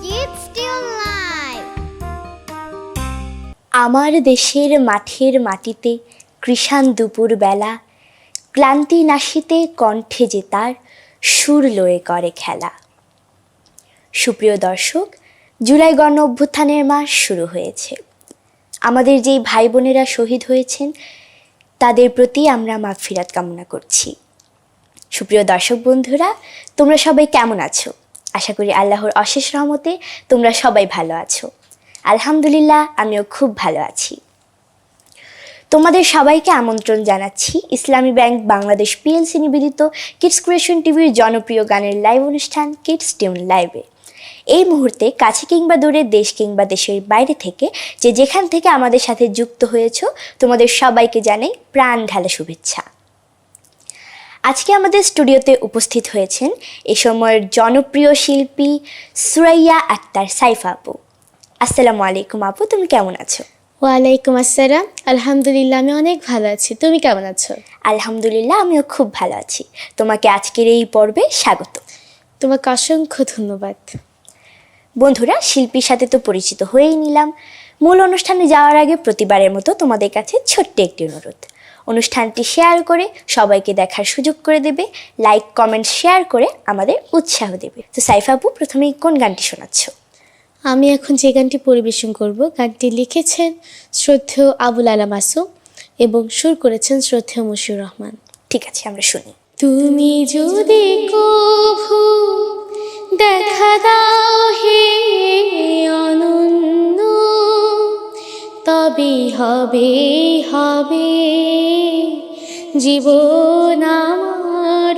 Kids Still Live! আমার দেশের মাঠের মাটিতে কৃষাণ দুপুর বেলা, ক্লান্তি নাশিতে কণ্ঠে যে তার সুর লয়ে করে খেলা। সুপ্রিয় দর্শক, জুলাই গণ অভ্যুত্থানের মাস শুরু হয়েছে। আমাদের যেই ভাই বোনেরা শহীদ হয়েছেন তাদের প্রতি আমরা মাগফিরাত কামনা করছি। সুপ্রিয় দর্শক বন্ধুরা, তোমরা সবাই কেমন আছো? আশা করি আল্লাহর অশেষ রহমতে তোমরা সবাই ভালো আছো। আলহামদুলিল্লাহ, আমিও খুব ভালো আছি। তোমাদের সবাইকে আমন্ত্রণ জানাচ্ছি ইসলামী ব্যাংক বাংলাদেশ পিএলসি নিবেদিত কিডস ক্রিয়েশন টিভির জনপ্রিয় গানের লাইভ অনুষ্ঠান কিডস টিউন লাইভে। এই মুহূর্তে কাছে কিংবা দূরে, দেশ কিংবা দেশের বাইরে থেকে যে যেখান থেকে আমাদের সাথে যুক্ত হয়েছ, তোমাদের সবাইকে জানাই প্রাণ ঢালা শুভেচ্ছা। আজকে আমাদের স্টুডিওতে উপস্থিত হয়েছেন এ সময়ের জনপ্রিয় শিল্পী সুরাইয়া আক্তার সাইফা আপু। আসসালামু আলাইকুম আপু, তুমি কেমন আছো? ওয়ালাইকুম আসসালাম। আলহামদুলিল্লাহ, আমি অনেক ভালো আছি। তুমি কেমন আছো? আলহামদুলিল্লাহ, আমিও খুব ভালো আছি। তোমাকে আজকের এই পর্বে স্বাগত। তোমাকে অসংখ্য ধন্যবাদ। বন্ধুরা, শিল্পীর সাথে তো পরিচিত হয়েই নিলাম। মূল অনুষ্ঠানে যাওয়ার আগে প্রতিবারের মতো তোমাদের কাছে ছোট্ট একটি অনুরোধ, অনুষ্ঠানটি শেয়ার করে সবাইকে দেখার সুযোগ করে দেবে, লাইক কমেন্ট শেয়ার করে আমাদের উৎসাহ দেবে। তো সাইফা আপু, প্রথমেই কোন গানটি শোনাচ্ছ? আমি এখন যে গানটি পরিবেশন করব, গানটি লিখেছেন শ্রদ্ধেয় আবুল আলা মাসুম এবং সুর করেছেন শ্রদ্ধেয় মশিউর রহমান। ঠিক আছে, আমরা শুনি। তুমি যদি কভু দেখা দাও হে অনন্য, তবে হবে হবে জীবন আমার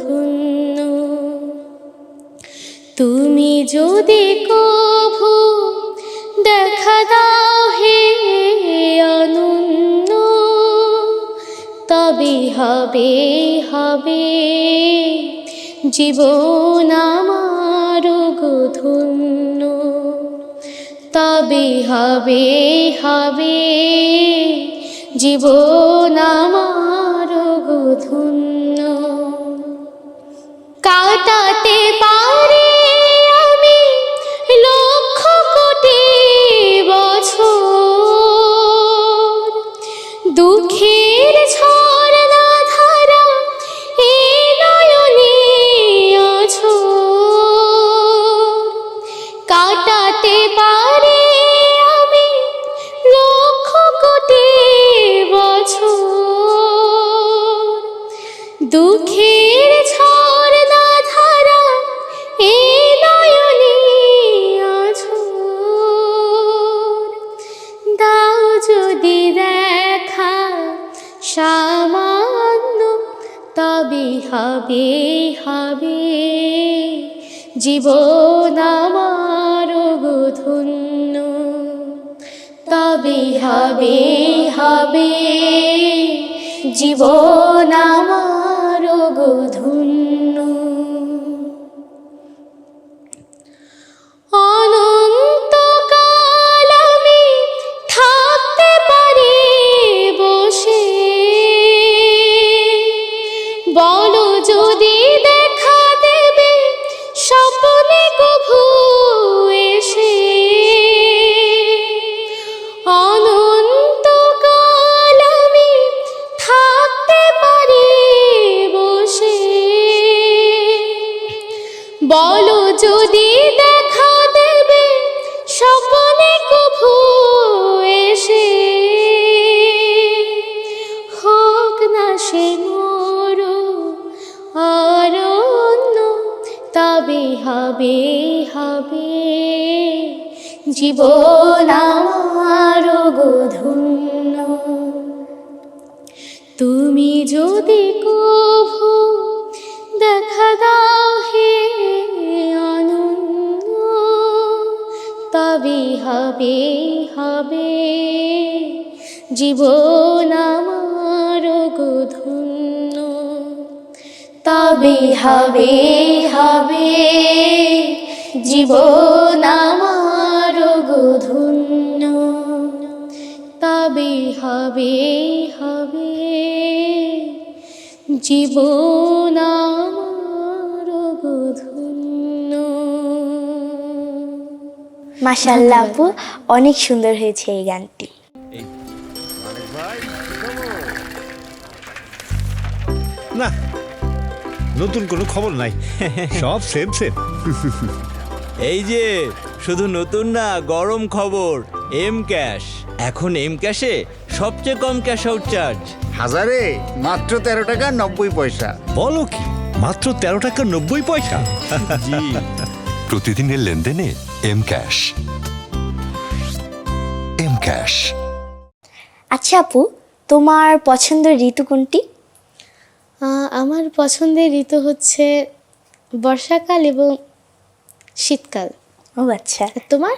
ধন্য। তুমি যদি কভু দেখা দাও হে অনন্য, তবে হবে হবে জীবন আমার ধন্য। তবে হবে হবে জীবন আমার ধন্য। কাটাতে পারি আমি লক্ষ কোটি বছর, দুঃখের ঝর্ণা ধারা এ নয়নে আছোর। কাটাতে পারি আমি লক্ষ কোটি বছর, দুঃখের ঝর্ণা ধারা এ নয়নে আছোর। দাও যদি দেখা সামান্য, তবে হবে হবে জীবন আমার ধন্য। তবে হবে হবে জীবন আমার ধন্য। অনন্তকাল আমি থাকতে পারি বসে, বলো যদি দেখা দেবে স্বপ্নে কভু এসে। অনন্তকাল আমি থাকতে পারি বসে, বলো যদি দেখা দেবে স্বপ্নে কভু এসে। হোক না সে মোর অরণ্য, তবে হবে হবে জীবন আমার ধন্য। তুমি যদি কভু দেখা দাও হে অনন্য, তবে হবে হবে জীবন আমার ধন্য। তবে হবে হবে জীবন আমার ধন্য। তবে হবে হবে জীবন আমার ধন্য। মাশাআল্লাহ আপু, অনেক সুন্দর হয়েছে এই গানটি। না, নতুন কোনো খবর নাই, সব সেম সেম। এই যে শুধু নতুন না, গরম খবর, এম ক্যাশ। এখন এম ক্যাশে সবচেয়ে কম ক্যাশ আউট চার্জ। হাজারে মাত্র 13 টাকা 90 পয়সা। বলো কি, মাত্র 13 টাকা 90 পয়সা? জি, প্রতিদিনের লেনদেনে এম ক্যাশ। M cash. আচ্ছা আপু, তোমার পছন্দের ঋতু কোনটি? আমার পছন্দের ঋতু হচ্ছে বর্ষাকাল এবং শীতকাল। ও আচ্ছা, আর তোমার?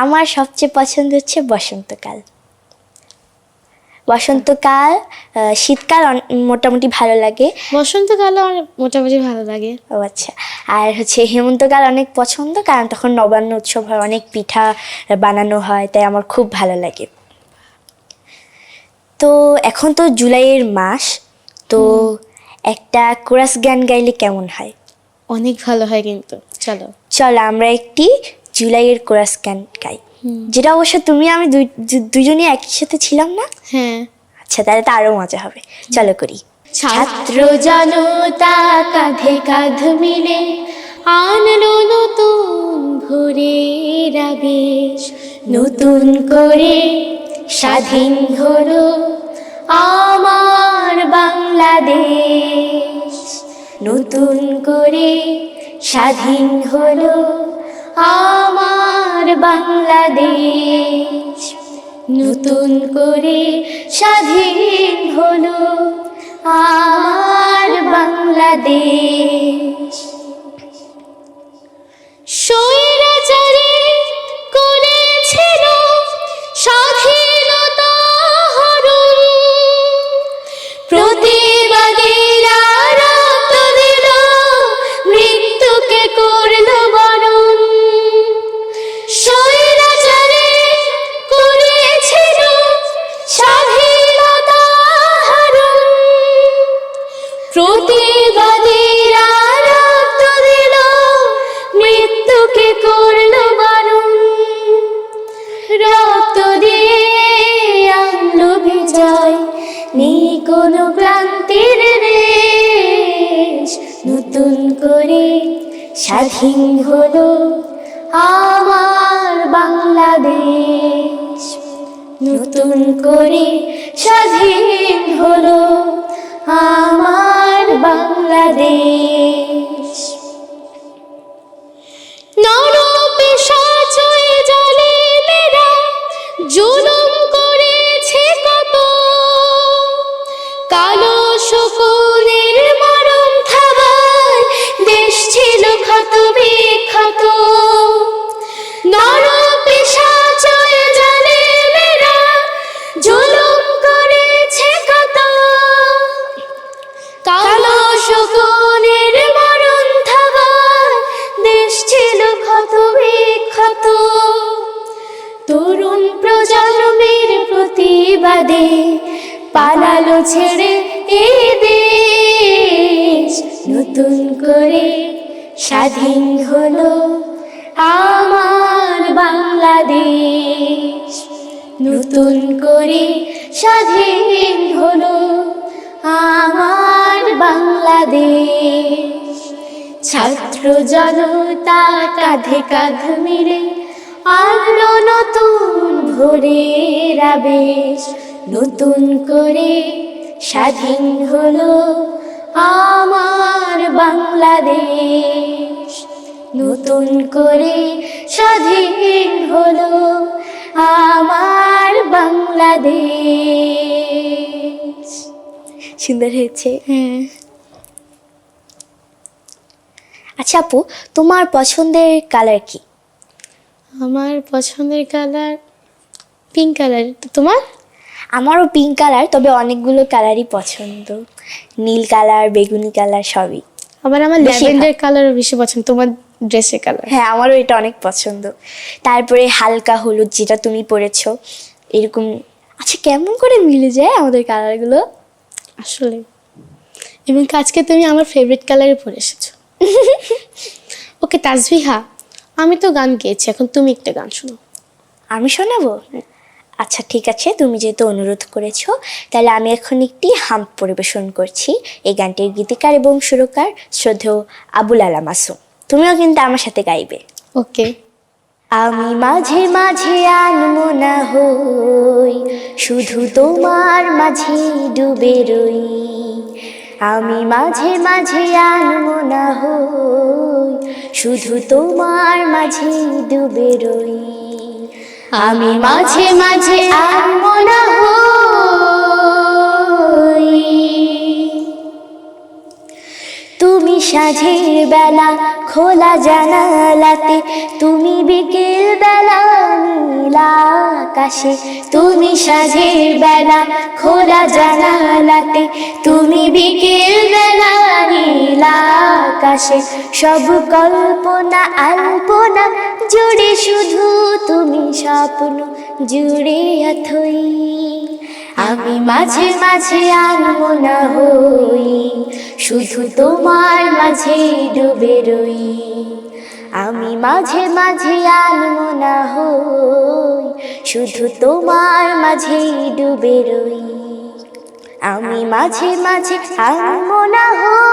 আমার সবচেয়ে পছন্দ হচ্ছে বসন্তকাল। বসন্তকাল, শীতকাল মোটামুটি ভালো লাগে। বসন্তকালও আমার মোটামুটি ভালো লাগে। ও আচ্ছা, আর হচ্ছে হেমন্তকাল অনেক পছন্দ, কারণ তখন নবান্ন উৎসব হয়, অনেক পিঠা বানানো হয়, তাই আমার খুব ভালো লাগে। তো এখন তো জুলাইয়ের মাস, তো একটা কোরাস গান গাইলে কেমন হয়? অনেক ভালো হয় কিন্তু, চলো। চলো আমরা একটি জুলাইয়ের কোরাস গান গাই, যেটা অবশ্য তুমি আমি দুজনই একই সাথে ছিলাম না। হ্যাঁ, আচ্ছা, তাহলে তো আরো মজা হবে, চলো করি। ছাত্র জনতা কাঁধে কাঁধ মিলে আনলো নতুন ভোরের আবেশ, নতুন করে স্বাধীন হলো আমার বাংলাদেশ, নতুন করে স্বাধীন হলো আমার বাংলাদেশ, নতুন করে স্বাধীন হলো আমার বাংলাদেশ। স্বৈরাচারী করেছিল স্বাধীনতা হরণ, প্রতিবাদীরা রক্ত দিল, মৃত্যুকে করল বরণ। স্বৈরাচারী করেছিল স্বাধীনতা হরণ, প্রতিবাদীরা রক্ত দিল, মৃত্যুকে করল বরণ। রক্ত দিয়ে আনলো বিজয়, নেই কোনো ক্লান্তির রেশ, নতুন করে স্বাধীন হলো আমার বাংলাদেশ, নতুন করে স্বাধীন হলো আমার বাংলাদেশ। নরপিশাচে জালিমেরা জুলুম করেছে কত, কালো শকুনের মরণ থাবায় দেশ ছিল ক্ষত বিক্ষত। নরপিশাচে জালিমেরা জুলুম করেছে কত, কালো শকুনের মরণ থাবায় দেশ ছিল ক্ষত বিক্ষত। তরুণ প্রজন্মের প্রতিবাদে পালালো ছেড়ে এ দেশ, নতুন করে স্বাধীন হলো আমার বাংলাদেশ, নতুন করে স্বাধীন হলো আমার বাংলাদেশ। ছাত্র জনতা কাঁধে কাঁধ মিলে আনলো নতুন ভোরের আবেশ, নতুন করে স্বাধীন হলো আমার বাংলাদেশ, নতুন করে স্বাধীন হলো আমার বাংলাদেশ। সুন্দর হয়েছে। হ্যাঁ, আচ্ছা আপু, তোমার পছন্দের কালার কি? আমার পছন্দের কালার পিঙ্ক কালার। তোমার? আমারও পিঙ্ক কালার, তবে অনেকগুলো কালারই পছন্দ, নীল কালার, বেগুনি কালার সবই। আমার বেশিরভাগ। ল্যাভেন্ডার কালারও বেশি পছন্দ। তোমার ড্রেসের কালার? হ্যাঁ, আমারও এটা অনেক পছন্দ। তারপরে হালকা হলুদ, যেটা তুমি পরেছো, এরকম। আচ্ছা, কেমন করে মিলে যায় আমাদের কালারগুলো? আসলে, এবং আজকে তুমি আমার ফেভারিট কালারে পরে এসেছো। ওকে তাসবিহা, আমি তো গান গেয়েছি, এখন তুমি একটা গান শোনো। আমি শোনাবো? আচ্ছা ঠিক আছে, তুমি যেহেতু অনুরোধ করেছো, তাহলে আমি এখন একটি হাম্প পরিবেশন করছি। এই গানটির গীতিকার এবং সুরকার শ্রদ্ধেয় আবুল আলা মাসুম। তুমিও কিন্তু আমার সাথে গাইবে। ওকে। আমি মাঝে মাঝে আনমনা হই, শুধু তোমার মাঝে ডুবে রই। আমি মাঝে মাঝে আনমনা হই, শুধু তোমার মাঝে ডুবে রই। আমি মাঝে মাঝে আনমনা হই, তুমি সাঁঝের বেলা খোলা জানালাতে, তুমি বিকেল বেলা নীলা আকাশে। তুমি সাঁঝের বেলা খোলা জানালাতে, তুমি বিকেল বেলা নীলা আকাশে। সব কল্পনা আল্পনা জুড়ে শুধু তুমি স্বপ্ন জুড়ে অথই। আমি মাঝে মাঝে আনমনা হই, শুধু তোমার মাঝে ডুবে রই। আমি মাঝে মাঝে আনমনা হই, শুধু তোমার মাঝে ডুবে রই। আমি মাঝে মাঝে আনমনা হই।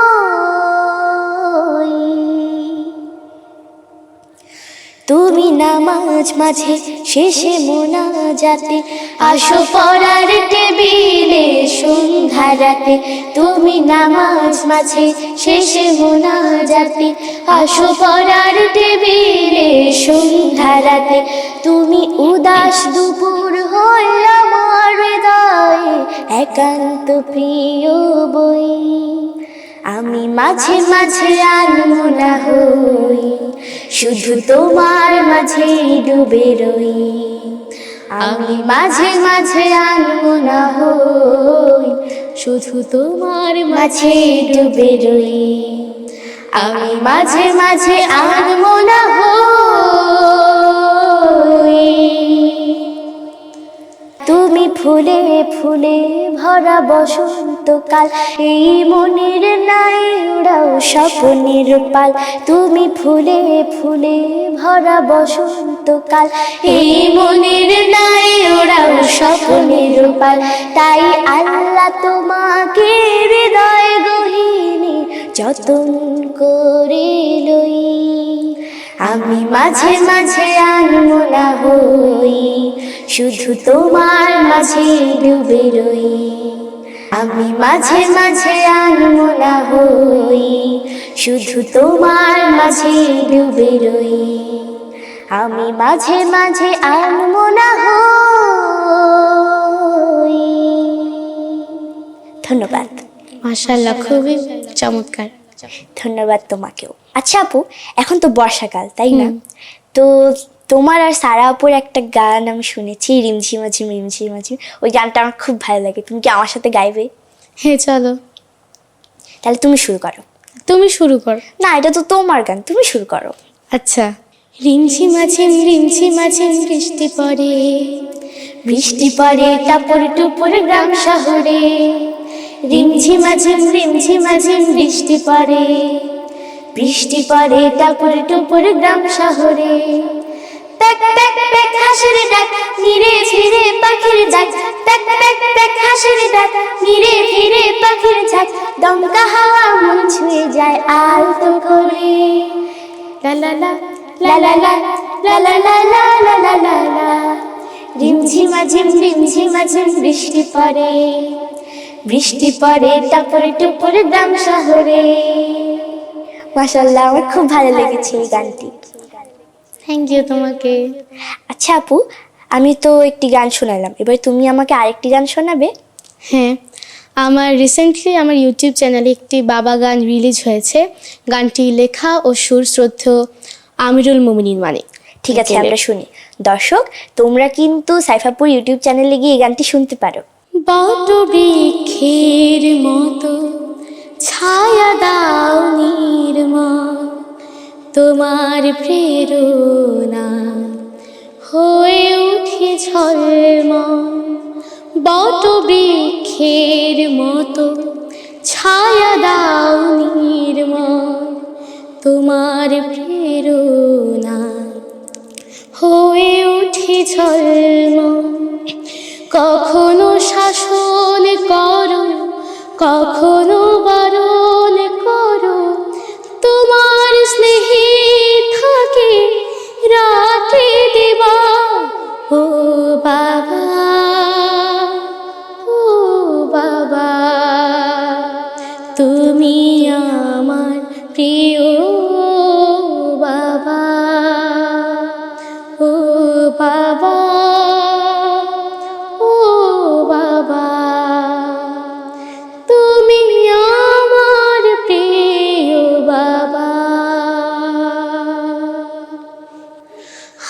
তুমি নামাজ মাঝে শেষে মোনাজাতে, আসো পড়ার টেবিলে সন্ধ্যা রাতে। তুমি নামাজ মাঝে শেষে মোনাজাতে, আসো পড়ার টেবিলে সন্ধ্যা রাতে। তুমি উদাস দুপুর হয়ে আমার হৃদয়ে একান্ত প্রিয় বই। আমি মাঝে মাঝে আনমনা হই, শুধু তোমার মাঝে ডুবে রই। আমি মাঝে মাঝে আনমনা হই, শুধু তোমার মাঝে ডুবে রই। আমি মাঝে মাঝে আনমনা হই। তুমি ফুলে ফুলে ভরা বসন্তকাল, এই মনের নাই উড়াও স্বপ্নের পাল। তুমি ফুলে ফুলে ভরা বসন্তকাল, এই মনের নাই উড়াও স্বপ্নের পাল। তাই আল্লাহ তোমাকে হৃদয় গহীনে যতন করে লই। আমি মাঝে মাঝে আনমনা হই, শুধু তোমার মাঝে ডুবে রই। আমি মাঝে মাঝে আনমনা হই, শুধু তোমার মাঝে ডুবে রই। আমি মাঝে মাঝে আনমনা হই। ধন্যবাদ। মাশাআল্লাহ, খুবই চমৎকার। ধন্যবাদ তোমাকেও। আচ্ছা আপু, এখন তো বর্ষাকাল, তাই না? তো তোমার আর সারা আপুর একটা গান আমি শুনেছি, রিমঝিমা ঝিম রিমঝিমা ঝিম। ওই গানটা আমার খুব ভালো লাগে। তুমি কি আমার সাথে গাইবে? হ্যাঁ চলো। তাহলে তুমি শুরু করো। তুমি শুরু করো। না, এটা তো তোমার গান, তুমি শুরু করো। আচ্ছা। রিমঝিমা ঝিম বৃষ্টি পড়ে, বৃষ্টি পড়ে টাপুর টুপুর গ্রাম শহরে। রিমঝিমা ঝিম বৃষ্টি পড়ে, বৃষ্টি পড়ে টাপুর টুপুর গ্রাম শহরে। প্যাক প্যাক প্যাক হাসির ডাক, নিরে ফিরে পাখির ডাক। প্যাক প্যাক প্যাক হাসির ডাক, নিরে ফিরে পাখির ঝাঁক। দমকা হাওয়া মন ছুঁয়ে যায় আলতো করে। লা লা লা লা লা লা লা লা লা লা লা লা লা লা। রিমঝিমা ঝিম বৃষ্টি পড়ে, বৃষ্টি পড়ে টাপুর টুপুর গ্রাম শহরে। মাশাআল্লাহ, আমার খুব ভালো লেগেছে এই গানটি। থ্যাংক ইউ তোমাকে। আচ্ছা আপু, আমি তো একটি গান শোনালাম, এবার তুমি আমাকে আরেকটি গান শোনাবে। হ্যাঁ, আমার রিসেন্টলি আমার ইউটিউব চ্যানেলে একটি বাবা গান রিলিজ হয়েছে। গানটি লেখা ও সুর শ্রদ্ধেয় আমিরুল মোমিনিন মানিক। ঠিক আছে, আমরা শুনি। দর্শক, তোমরা কিন্তু সাইফাপুর ইউটিউব চ্যানেলে গিয়ে এই গানটি শুনতে পারো। বট বৃক্ষের মতো ছায়া দাও নির্মল, তোমার প্রেরণা হয়ে উঠে ঝলমল। বট বৃক্ষের মতো ছায়া দাও নির্মল, তোমার প্রেরণা হয়ে উঠি ঝলমল। কখনো শাসন করো, কখনো বারণ করো, তোমার স্নেহে থাকে রাতে দেবা। ও বাবা, ও বাবা, তুমি আমার প্রিয় বাবা। ও বাবা, ও বাবা, তুমি আমার প্রিয় বাবা।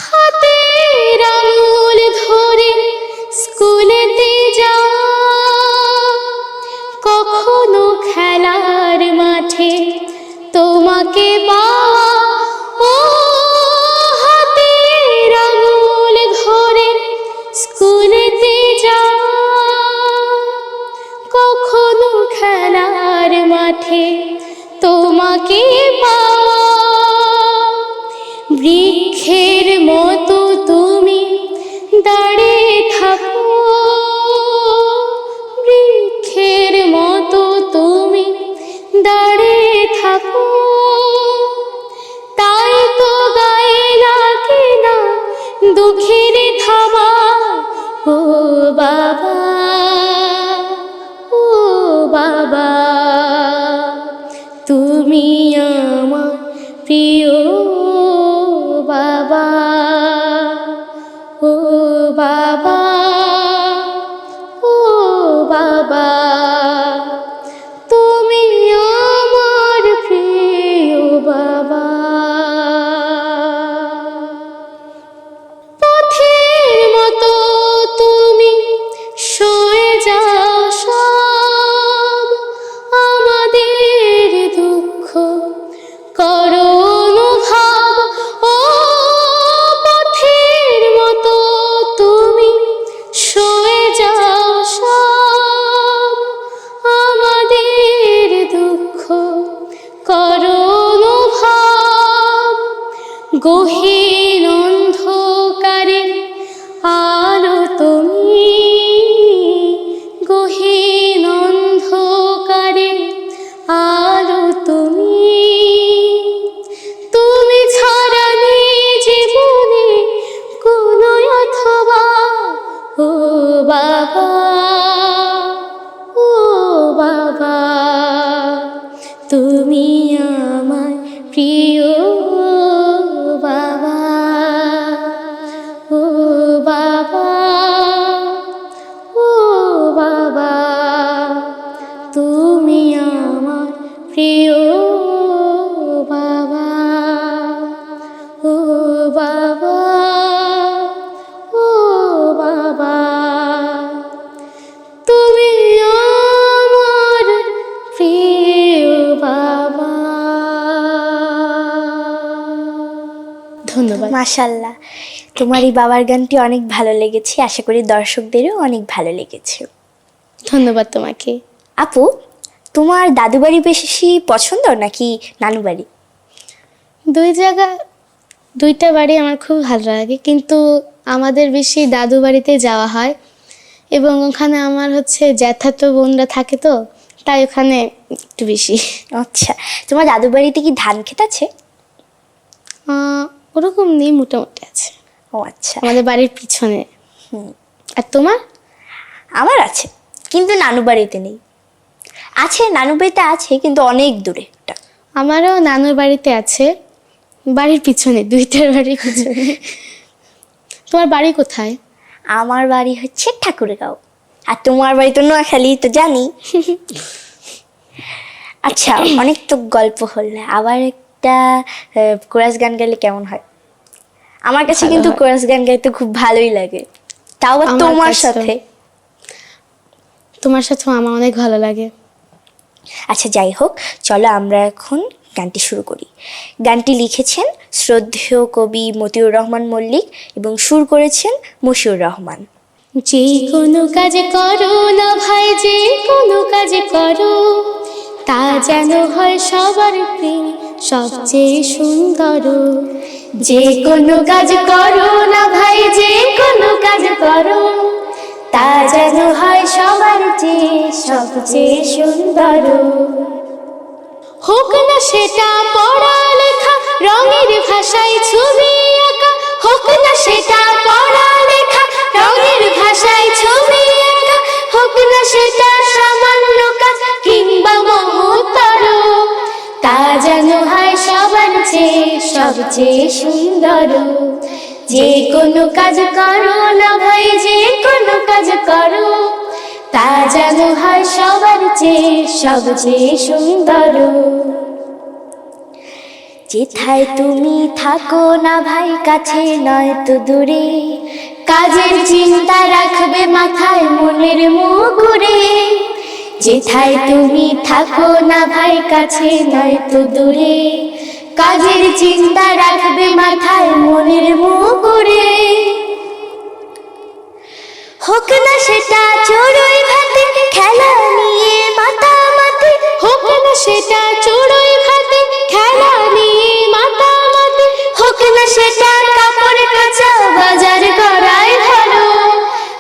হাতের আঙুল ধরে স্কুলেতে যাওয়া, কখনো খেলার মাঠে তোমাকে পাওয়া। ও হাতের আঙুল ধরে স্কুলেতে যাওয়া, কখনো খেলার মাঠে তোমাকে পাওয়া। বৃক্ষের মতো তুমি দাঁড়িয়ে থাকো, বৃক্ষের মতো তুমি দাঁড়িয়ে থাকো। তাই তো গায়ে লাগে না দুঃখের থাবা। ও বাবা, ও বাবা, তুমি আমার প্রিয় বাবা। ও বাবা, ও বাবা, তুমি আমার প্রিয় বাবা। পথের মতো তুমি সয়ে যাও সব আমাদের দুঃখ করো অনুভব। ও পথের মতো তুমি সয়ে যাও সব আমাদের দুঃখ করো অনুভব। গহীন অন্ধকারে আলো তুমি, গহীন অন্ধকারে আলো তুমি। তুমি ছাড়া নেই জীবনে কোনো অথবা। ও বাবা, ও বাবা, তুমি আমার প্রিয় বাবা। ও বাবা, ও বাবা, তুমি আমার প্রিয় বাবা। ও বাবা, ও বাবা, তুমি আমার প্রিয় বাবা। ধন্যবাদ। মাশাল্লাহ, তোমার এই বাবার গানটি অনেক ভালো লেগেছে, আশা করি দর্শকদেরও অনেক ভালো লেগেছে। ধন্যবাদ তোমাকে। আপু, তোমার দাদু বাড়ি বেশি পছন্দ নাকি নানু বাড়ি? দুইটা বাড়ি আমার খুব ভালো লাগে, কিন্তু আমাদের বেশি দাদু বাড়িতে যাওয়া হয় এবং ওখানে আমার হচ্ছে জ্যাঠাতো বোনরা থাকে, তো তাই ওখানে একটু বেশি। আচ্ছা, তোমার দাদু বাড়িতে কি ধান ক্ষেত আছে? ওরকম নেই, মোটামুটি আছে ও আচ্ছা। আমাদের বাড়ির পিছনে। আর তোমার? আমার আছে, কিন্তু নানু বাড়িতে নেই। আছে, নানু বাড়িতে আছে, কিন্তু অনেক দূরে একটা। আমারও নানুর বাড়িতে আছে, বাড়ির পিছনে, দুইটার বাড়ির পিছনে। তোমার বাড়ি কোথায়? আমার বাড়ি হচ্ছে ঠাকুরগাঁও, আর তোমার বাড়ি তো নোয়াখালী, তো জানি। আচ্ছা, অনেক তো গল্প হলো, আবার একটা কোরাস গান গাইলে কেমন হয়? আমার কাছে কিন্তু কোরাস গান গাইতে খুব ভালোই লাগে, তাও আবার তোমার সাথে। তোমার সাথেও আমার অনেক ভালো লাগে। আচ্ছা, যাই হোক, চলো আমরা এখন গানটি শুরু করি। গানটি লিখেছেন শ্রদ্ধেয় কবি মতিউর রহমান মল্লিক এবং সুর করেছেন মশিউর রহমান। যে কোনো কাজে করো না ভাই, যে কোনো কাজে করো তা যেন হয় সবার প্রিয়, সবচেয়ে সুন্দর। যে কোনো কাজ করো না ভাই, যে কোনো কাজ করো, তা যেন হয় সবার চেয়ে সবচেয়ে সুন্দর। হোক না সেটা পড়ালেখা, রঙের ভাষায় ছবি আঁকা, হোক না সেটা পড়ালেখা, রঙের ভাষায় ছবি আঁকা, হোক না সেটা সামান্য কাজ কিংবা মহত্তর, তা যেন হয় সবার চেয়ে সবচেয়ে সুন্দর। যে কোনো কাজ করো না ভাই, যে কোনো কাজ করো, তা যেন হয় সবার চেয়ে সবচেয়ে সুন্দর। যেথায় তুমি থাকো না ভাই, কাছে নয় তো দূরে, কাজের চিন্তা রাখবে মাথায় মনের মুকুরে। যেথায় তুমি থাকো না ভাই, কাছে নয় তো দূরে, কাজের চিন্তা রাখবে মাথায় মনের মুকুরে। হোক না সেটা চড়ুই ভাতে, খেলা নিয়ে মাতামাতি, হোক না সেটা চড়ুই ভাতে, খেলা নিয়ে মাতামাতি, হোক না সেটা কাপড় কাচা বাজার করায় ধরো,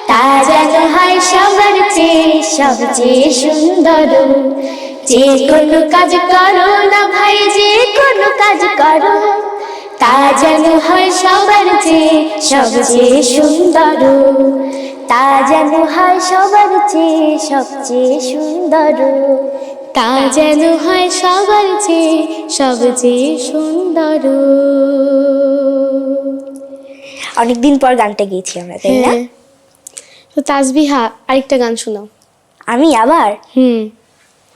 তা যেন হয় সবার চেয়ে সবচেয়ে সুন্দর। যে কোনো কাজ করো না ভাই, যে কোনো কাজ করো, তা যেন হয় সবার চেয়ে সবচেয়ে সুন্দর। তা যেন হয় সবার চেয়ে সবচেয়ে সুন্দর। তা যেন হয় সবার চেয়ে সবচেয়ে সুন্দর। অনেকদিন পর গানটা গেয়েছি আমরা, তাই না? হ্যাঁ। তো তাসবিহা, আরেকটা গান শোনাও। আমি আবার? হুম,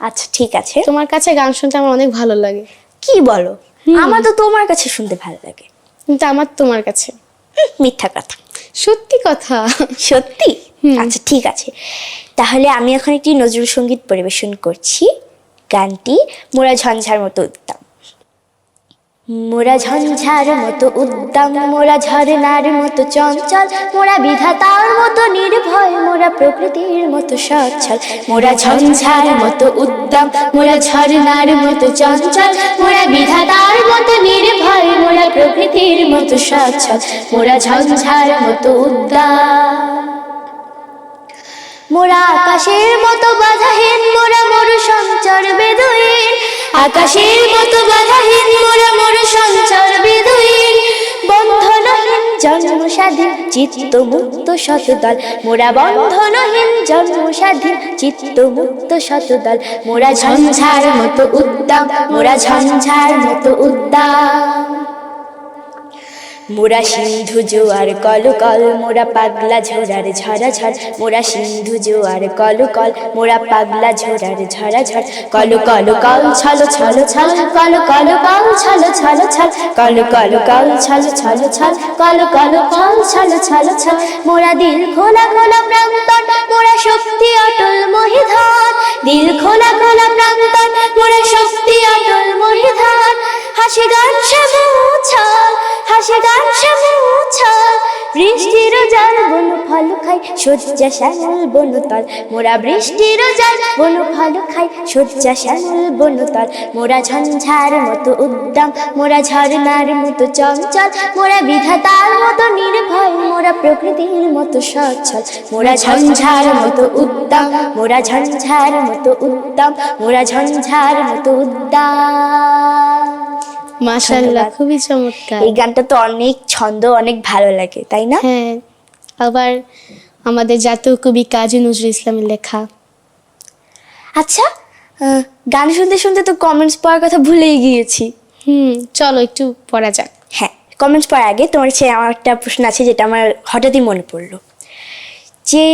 আচ্ছা ঠিক আছে। তোমার কাছে গান শুনতে আমার অনেক ভালো লাগে, কি বলো? আমার তো তোমার কাছে শুনতে ভালো লাগে। কিন্তু আমার তোমার কাছে। মিথ্যা কথা। সত্যি কথা। সত্যি? আচ্ছা ঠিক আছে, তাহলে আমি এখন একটি নজরুল সঙ্গীত পরিবেশন করছি। গানটি মোরা ঝঞ্ঝার মতো উদ্দাম। মোরা ঝঞ্ঝার মতো উদ্দাম, মোরা ঝরনার মতো চঞ্চল, মোরা বিধাতার মতো নির্ভয়, মোরা প্রকৃতির মতো সচ্ছল। মোরা ঝঞ্ঝার মতো উদ্দাম, মোরা ঝরনার মতো চঞ্চল, মোরা বিধাতার মতো নির্ভয়, মোরা প্রকৃতির মতো সচ্ছল। মোরা ঝঞ্ঝার মতো উদ্দাম। মোরা আকাশের মতো বাধাহীন, মোরা মরু সঞ্চর বেদুইন, আকাশের মতো বাধাহীন, মোরা মরু সঞ্চর বেদুইন, বন্ধনহীন জন্ম স্বাধীন, চিত্ত মুক্ত শতদল। মোরা বন্ধনহীন জন্ম স্বাধীন, চিত্ত মুক্ত শতদল। মোরা ঝঞ্ঝার মতো উদ্দাম, মোরা ঝঞ্ঝার মতো উদ্দাম। মোরা সিন্ধু জোয়ার কল কল, মোরা পাগলা ঝোড়ার ঝরা ঝর। মোরা সিন্ধু জোয়ার কল কল, মোরা পাগলা ঝোড়ার ঝরা ঝর। কল কল কল ছল ছল ছল, কল কল কল ছল ছল ছল, কল কল কল ছল ছল ছল, কল কল কল ছল ছল ছল। মোরা দিল খোলা খোলা প্রান্তন, মোরা শক্তি অটল মহিধান। দিল খোলা খোলা প্রান্তন, মোরা শক্তি অটল মহিধান। হাসি গান শ্যামোচ্ছল, হাসি গান শ্যামোচ্ছল। বৃষ্টির জল বন ফল খাই, শয্যা শ্যামল বনতল। মোরা বৃষ্টির জল বন ফল খাই, শয্যা শ্যামল বনতল। মোরা ঝঞ্ঝার মতো উদ্দাম, মোরা ঝরনার মতো চঞ্চল, মোরা বিধাতার মতো নির্ভয়, মোরা প্রকৃতির মতো সচ্ছল। মোরা ঝঞ্ঝার মতো উদ্দাম, মোরা ঝঞ্ঝার মতো উদ্দাম, মোরা ঝঞ্ঝার মতো উদ্দাম। মাশাআল্লাহ, খুবই চমৎকার। এই গানটা তো অনেক ছন্দ, অনেক ভালো লাগে, তাই না? হ্যাঁ, আবার আমাদের জাতীয় কবি কাজী নজরুল ইসলামের লেখা। আচ্ছা, গান শুনতে শুনতে তো কমেন্টস পড়ার কথা ভুলেই গিয়েছি। চলো একটু পড়া যাক। হ্যাঁ, কমেন্টস পড়ার আগে তোমার কাছে আমার একটা প্রশ্ন আছে, যেটা আমার হঠাৎই মনে পড়লো। যে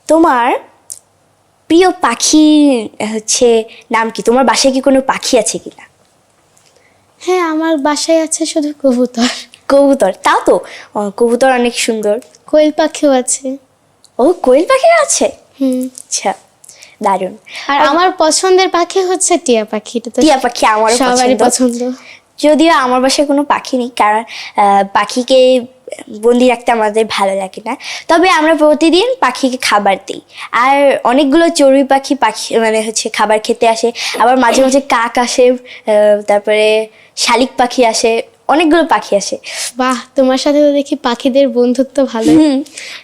তোমার প্রিয় পাখি হচ্ছে নাম কি? তোমার বাসায় কি কোনো পাখি আছে কিনা? হ্যাঁ, আমার বাসায় আছে শুধু কবুতর। কবুতর? তাও তো কবুতর অনেক সুন্দর। কোয়েল পাখিও আছে। ও, কোয়েল পাখি আছে? আচ্ছা, দারুণ। আর আমার পছন্দের পাখি হচ্ছে টিয়া পাখি। এটা তো টিয়া পাখি আমারও সবারই পছন্দ। পছন্দ। যদিও আমার বাসায় কোনো পাখি নেই, কারণ পাখিকে বন্দি রাখতে আমাদের ভালো লাগে না। তবে আমরা প্রতিদিন পাখিকে খাবার দিই। আর অনেকগুলো চড়ুই পাখি মানে হচ্ছে খাবার খেতে আসে। আবার মাঝে মাঝে কাক আসে, তারপরে শালিক পাখি আসে, অনেকগুলো পাখি আসে। বাহ, তোমার সাথে তো দেখি পাখিদের বন্ধুত্ব ভালো।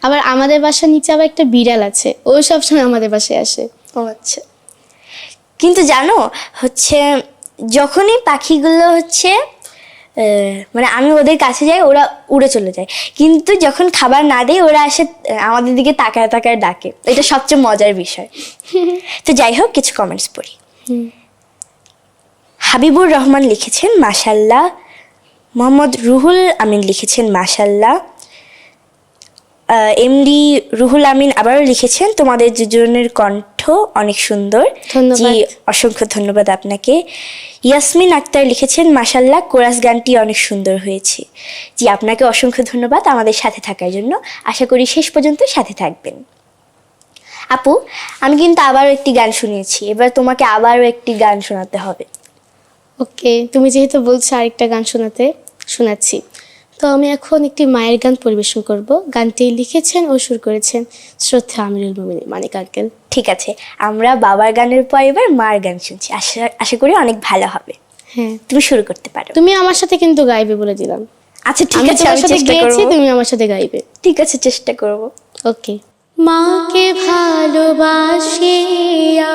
আবার আমাদের বাসার নিচে আবার একটা বিড়াল আছে, ও সবসময় আমাদের বাসায় আসে। ও আচ্ছা। কিন্তু জানো হচ্ছে যখনই পাখিগুলো হচ্ছে মানে আমি ওদের কাছে যাই, ওরা উড়ে চলে যায়। কিন্তু যখন খাবার না দেয় ওরা এসে আমাদের দিকে তাকায় তাকায় ডাকে। এটা সবচেয়ে মজার বিষয়। তো যাই হোক, কিছু কমেন্টস পড়ি। হাবিবুর রহমান লিখেছেন মাশাল্লাহ। মোহাম্মদ রুহুল আমিন লিখেছেন মাশাল্লাহ। এমডি রুহুল আমিন আবারও লিখেছেন তোমাদের দুজনের কণ্ঠ অনেক সুন্দর। ধন্যবাদ। জি, অসংখ্য ধন্যবাদ আপনাকে। ইয়াসমিন আক্তার লিখেছেন মাশাল্লাহ, কোরাস গানটি অনেক সুন্দর হয়েছে। জি, আপনাকে অসংখ্য ধন্যবাদ আমাদের সাথে থাকার জন্য। আশা করি শেষ পর্যন্ত সাথে থাকবেন। আপু, আমি কিন্তু আবারও একটি গান শুনিয়েছি, এবার তোমাকে আবারও একটি গান শোনাতে হবে। ওকে, তুমি যেহেতু বলছো আরেকটা গান শোনাচ্ছি, তো আমি এখন একটি মায়ের গান পরিবেশন করব। গানটি লিখেছেন ও সুর করেছেন শ্রদ্ধা আমিরুল মোমিনীন মানিক আঙ্কেল। ঠিক আছে, আমরা বাবার গানের পর এবার মার গান শুনছি। আশা করি অনেক ভালো হবে। হ্যাঁ, তুমি শুরু করতে পারো। তুমি আমার সাথে কিন্তু গাইবে বলে দিলাম। আচ্ছা ঠিক আমি আছে, তোমার আমি সাথে চেষ্টা গেয়েছি, করব। তুমি আমার সাথে গাইবে। ঠিক আছে, চেষ্টা করব। ওকে। মাকে ভালোবাসি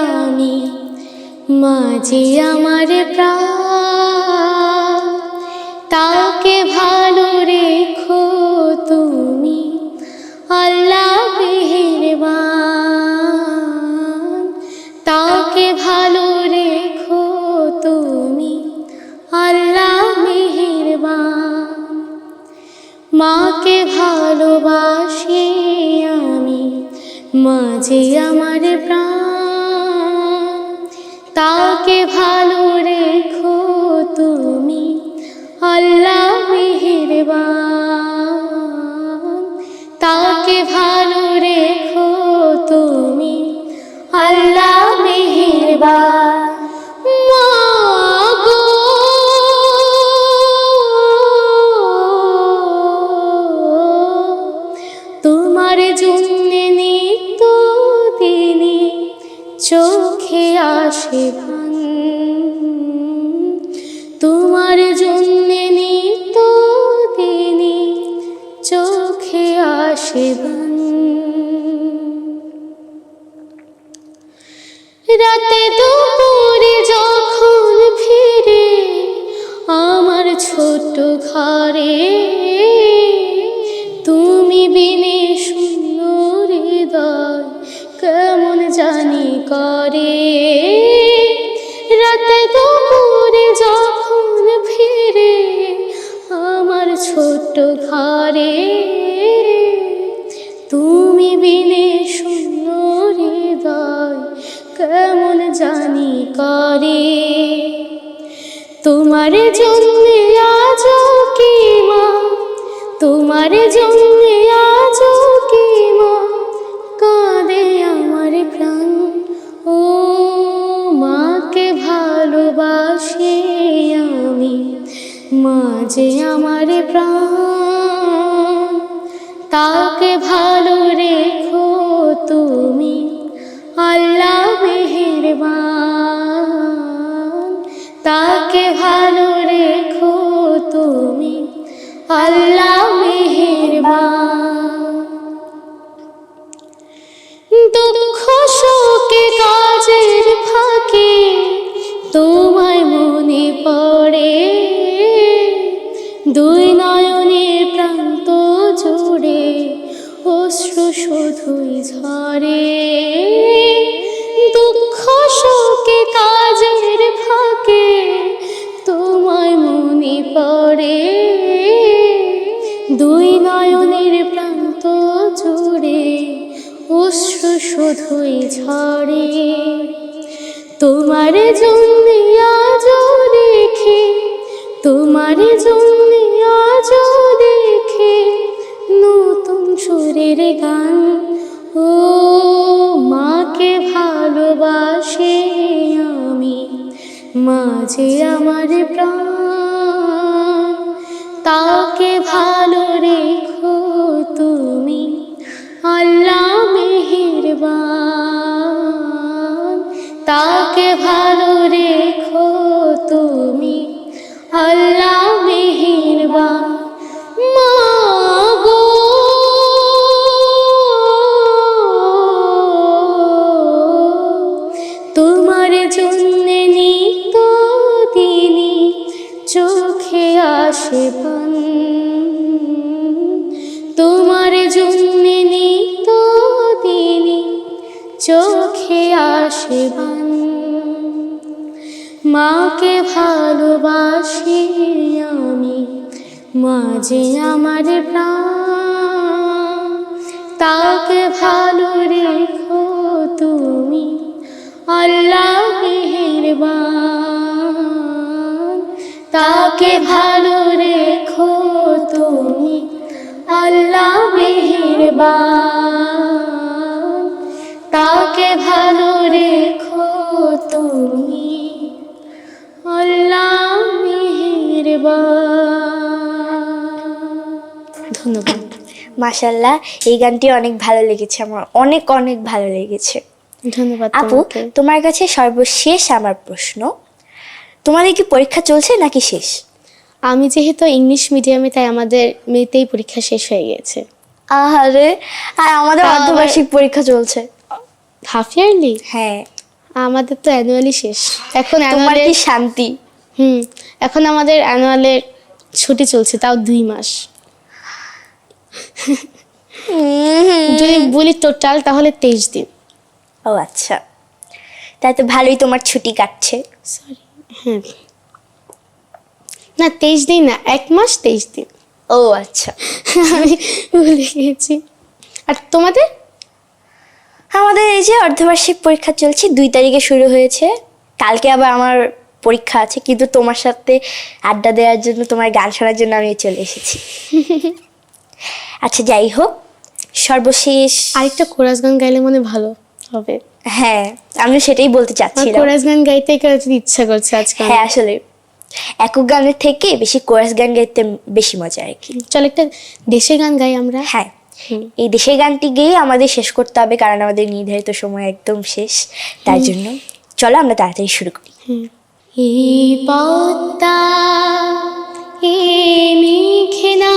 আমি, মা যে আমার প্রাণ, তাকে ভালো রেখো তুমি আল্লাহ মেহেরবান। তাকে ভালো রেখো তুমি আল্লাহ মেহেরবান। মাকে ভালোবাসি আমি, মা যে আমার প্রাণ, তাকে ভালো রেখো তুমি আল্লাহ মেহেরবান। তাকে ভালো রেখো তুমি আল্লাহ মেহেরবান। মা গো, তোমার জন্য নিত্য দিনে চোখে আসে ভান। তোমার জন্য নিত্য দিনে চোখে আসে ভান। রাতে দুপুরে যখন ফিরে আমার ছোট ঘরে, তুমি বিনে শূন্য হৃদয় কেমন জানি করে। রাতে দুপুরে যখন ফিরে আমার ছোট ঘরে, তুমি বিনে শূন্য হৃদয় কেমন জানি করে। তোমার জন্য আজ কি মা, তোমার জন্য আজ কি মা কাঁদে আমার প্রাণ। ও মাকে ভালোবাসি আমি, মা যে আমার প্রাণ। তাকে ভালো রেখো তুমি আল্লাহ মেহেরবান। তাকে ভালো রেখো তুমি আল্লাহ মেহেরবান। দুঃখ শোকে কাজের ফাঁকে তোমায় মনে পড়ে, দুই নয়নের প্রান্ত জুড়ে অশ্রু শুধুই ঝরে। দুঃখ শোকে কাজের ফাঁকে তোমায় মনে পড়ে, দুই নয়নের প্রান্ত জুড়ে অশ্রু শুধুই ঝরে। তোমার জন্য আজ দেখে, তোমার জন্য আজ দেখে নতুন সুরের গান। ও মাকে ভালোবাসি আমি, মা যে আমার প্রাণ। তাকে ভালো রেখো ভালো রেখো তুমি আল্লাহ মেহেরবান মাগো। তোমার জন্যে নিত দিনই চোখে আসে পান, তোমার জন্যে নিত দিনই চোখে আসে পান। মাকে ভালোবাসি আমি, মাঝে আমার প্রাণ, তাকে ভালো রেখো তুমি আল্লাহ মেহেরবান, তাকে ভালো রেখো তুমি আল্লাহ মেহেরবান, তাকে ভালো রেখো তুমি আল্লাহ মেহেরবান। ধন্যবাদ। মাশাল্লাহ, এই গানটি অনেক ভালো লেগেছে আমার, অনেক অনেক ভালো লেগেছে। ধন্যবাদ আপু, তোমাকে। তোমার কাছে সর্বশেষ আমার প্রশ্ন, তোমাদের কি পরীক্ষা চলছে নাকি শেষ? আমি যেহেতু ইংলিশ মিডিয়ামে, তাই আমাদের মেতেই পরীক্ষা শেষ হয়ে গেছে। আহারে, আর আমাদের তা আবার- অর্ধবার্ষিক পরীক্ষা চলছে। Half yearly? হ্যাঁ, আমাদের তো অ্যানুয়ালি শেষ এখন। তোমার অ্যানুয়ালের কি শান্তি। এখন আমাদের অ্যানুয়ালের ছুটি চলছে, তাও 2 মাস। যদি বলি টোটাল তাহলে 23 দিন। ও আচ্ছা, তাই তো ভালোই তোমার ছুটি কাটছে। সরি, হ্যাঁ না 23 দিন না, 1 মাস 23 দিন। ও আচ্ছা, আমি ভুলে গেছি। আর তোমাদের? আমাদের এই যে অর্ধবার্ষিক পরীক্ষা চলছে, 2 তারিখে শুরু হয়েছে। কালকে আবার আমার পরীক্ষা আছে, কিন্তু তোমার সাথে আড্ডা দেওয়ার জন্য, তোমার গান শোনার জন্য আমি চলে এসেছি। আচ্ছা, যাই হোক, সর্বশেষ আরেকটা কোরাস গান গাইলে মনে ভালো হবে। হ্যাঁ, আমি সেটাই বলতে আমার চাচ্ছিলাম। কোরাস গান গাইতে ইচ্ছা করছে আজকে। হ্যাঁ, আসলে একক গানের থেকে বেশি কোরাস গান গাইতে বেশি মজা আর কি। চল একটা দেশের গান গাই আমরা। হ্যাঁ, এই দেশের গানটি গেয়ে আমাদের শেষ করতে হবে, কারণ আমাদের নির্ধারিত সময় একদম শেষ। তার জন্য চলো আমরা তাড়াতাড়ি শুরু করি। এই পদ্মা, এই মেঘনা,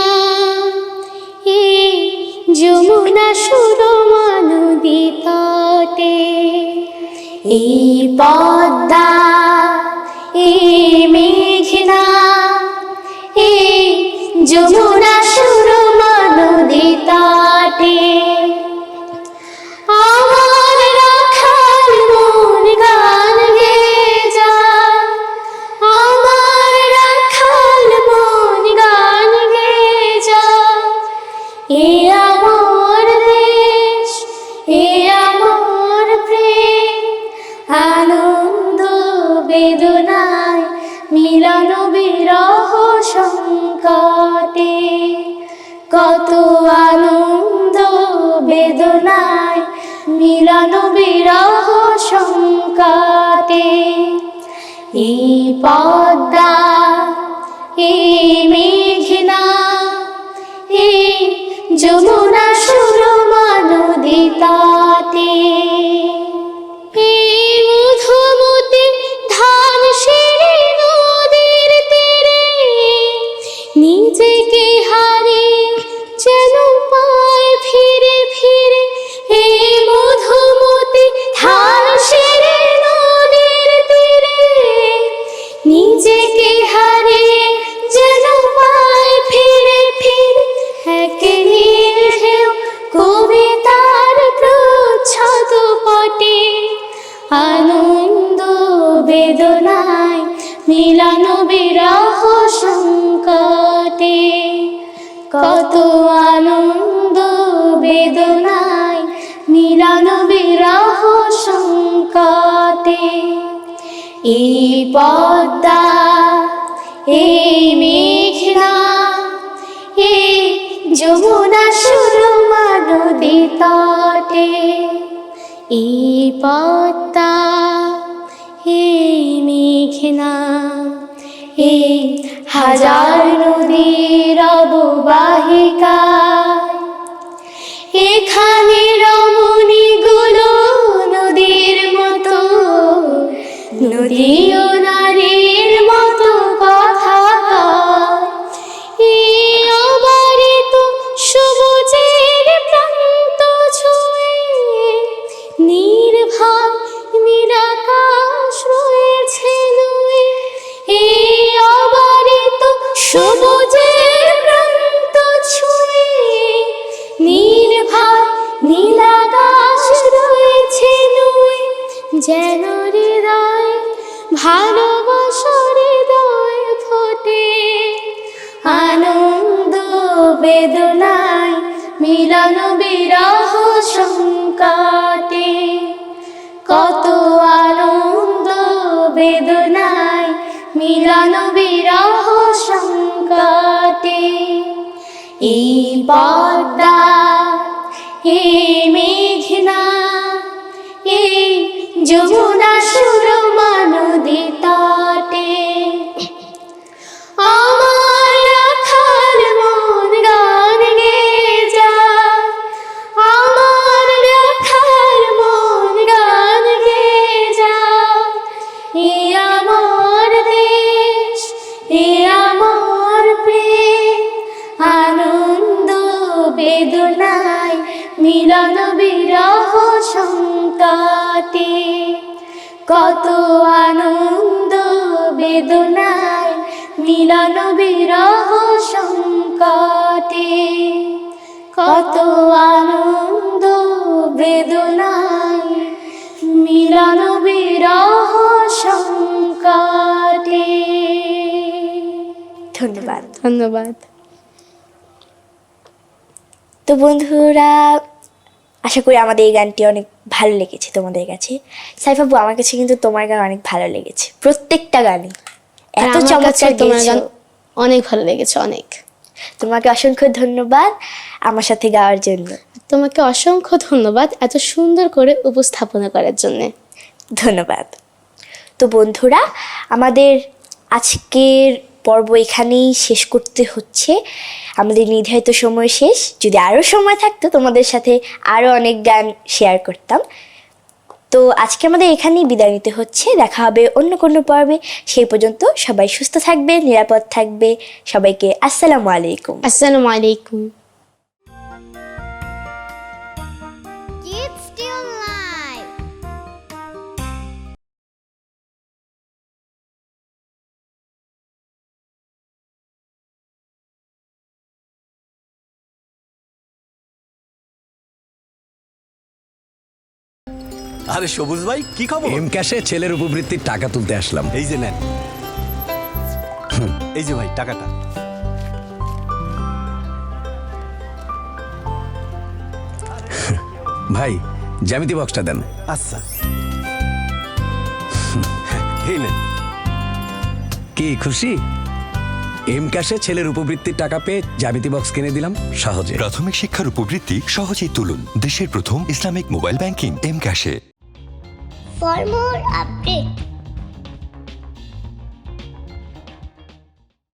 এই যমুনা সুরমা নদী তটে, এই পদ্মা, এই মেঘনা, এই যমুনা সুরমা নদী তটে, আমার রাখাল মন গান গেয়ে যায়, আমার রাখাল মন গান গেয়ে যায়। এ আমার দেশ, এ আমার প্রেম, আনন্দ বেদনায় মিলন বিরহ সংকটে, কত আনন্দ বেদনায় মিলন বিরহ সংকটে। এই পদ্মা, এই মেঘনা, এই যমুনা সুরমা নদী তটে, এই মধুমতি ধান সিঁড়ি নদীর তীরে, নিজেকে হারিয়ে যেন পায় ফিরে ফিরে। এই মধুমতি ধান সিঁড়ি নদীর তীরে, নিজেকে হারিয়ে যেন পায় ফিরে ফিরে। এক নীল ঢেউ কবিতার প্রচ্ছদ পটে, আনন্দ বেদনায় মিলন বিরহ সংকটে, কত আনন্দ বেদনায় মিলন বিরহ সংকটে। এই পদ্মা, এই মেঘনা, এই যমুনা সুরমা নদী তটে, এই পদ্মা, এই মেঘনা, এই হাজার নদীর অববাহিকায়, এখানে রমণীগুলো নদীর মতো সবুজের প্রান্ত ছুঁয়ে নির্ভয় নীলাকাশ রয়েছে নুয়ে, যেন হৃদয় ভালোবাসার হৃদয় ফোটে। আনন্দ বেদনায় মিলন বিরহ সংকটে, কত আনন্দ বেদনায় মিলন বিরহ সংকটে। এই পদ্মা, এই মেঘনা, এই যমুনা সুরমা নদী তটে, আমার রাখাল মন গান গেয়ে যায়, আমার রাখাল মন গান গেয়ে যায়। এ আমার দেশ, এ আমার প্রেম, আনন্দ বেদনায় মিলন বিরহ সংকটে, কত আনন্দ বেদনায় মিলন বিরহ সংকটে, কত আনন্দ বেদনায় মিলন বিরহ সংকটে। ধন্যবাদ। ধন্যবাদ। তো বন্ধুরা, আশা করি আমাদের এই গানটি অনেক ভালো লেগেছে তোমাদের কাছে। সাইফাবু, আমার কাছে কিন্তু তোমার গান অনেক ভালো লেগেছে, প্রত্যেকটা গানই আর এত আমার কাছে চমৎকার তোমার গান গেয়েছো। অনেক ভালো লেগেছে, অনেক। তোমাকে অসংখ্য ধন্যবাদ আমার সাথে গাওয়ার জন্য। তোমাকে অসংখ্য ধন্যবাদ এত সুন্দর করে উপস্থাপনা করার জন্য। ধন্যবাদ। তো বন্ধুরা, আমাদের আজকের পর্ব এখানেই শেষ করতে হচ্ছে, আমাদের নির্ধারিত সময় শেষ। যদি আরও সময় থাকতো তোমাদের সাথে আরও অনেক গান শেয়ার করতাম। তো আজকে আমাদের এখানেই বিদায় নিতে হচ্ছে, দেখা হবে অন্য কোনো পর্বে। সেই পর্যন্ত সবাই সুস্থ থাকবে, নিরাপদ থাকবে। সবাইকে আসসালামু আলাইকুম। আসসালামু আলাইকুম। Kids Still Live. আরে সবুজ ভাই, কি খবর? এম ক্যাশে ছেলের উপবৃত্তির টাকা তুলতে আসলাম। এই যে নেন। এই যে ভাই টাকাটা। ভাই, জ্যামিতি বক্সটা দেন। আচ্ছা, এই নেন। কি খুশি? এম ক্যাশে ছেলের উপবৃত্তির টাকা পেয়ে জ্যামিতি বক্স কিনে দিলাম সহজে। প্রাথমিক শিক্ষার উপবৃত্তি সহজেই তুলুন দেশের প্রথম ইসলামিক মোবাইল ব্যাংকিং এম ক্যাশে। For more updates,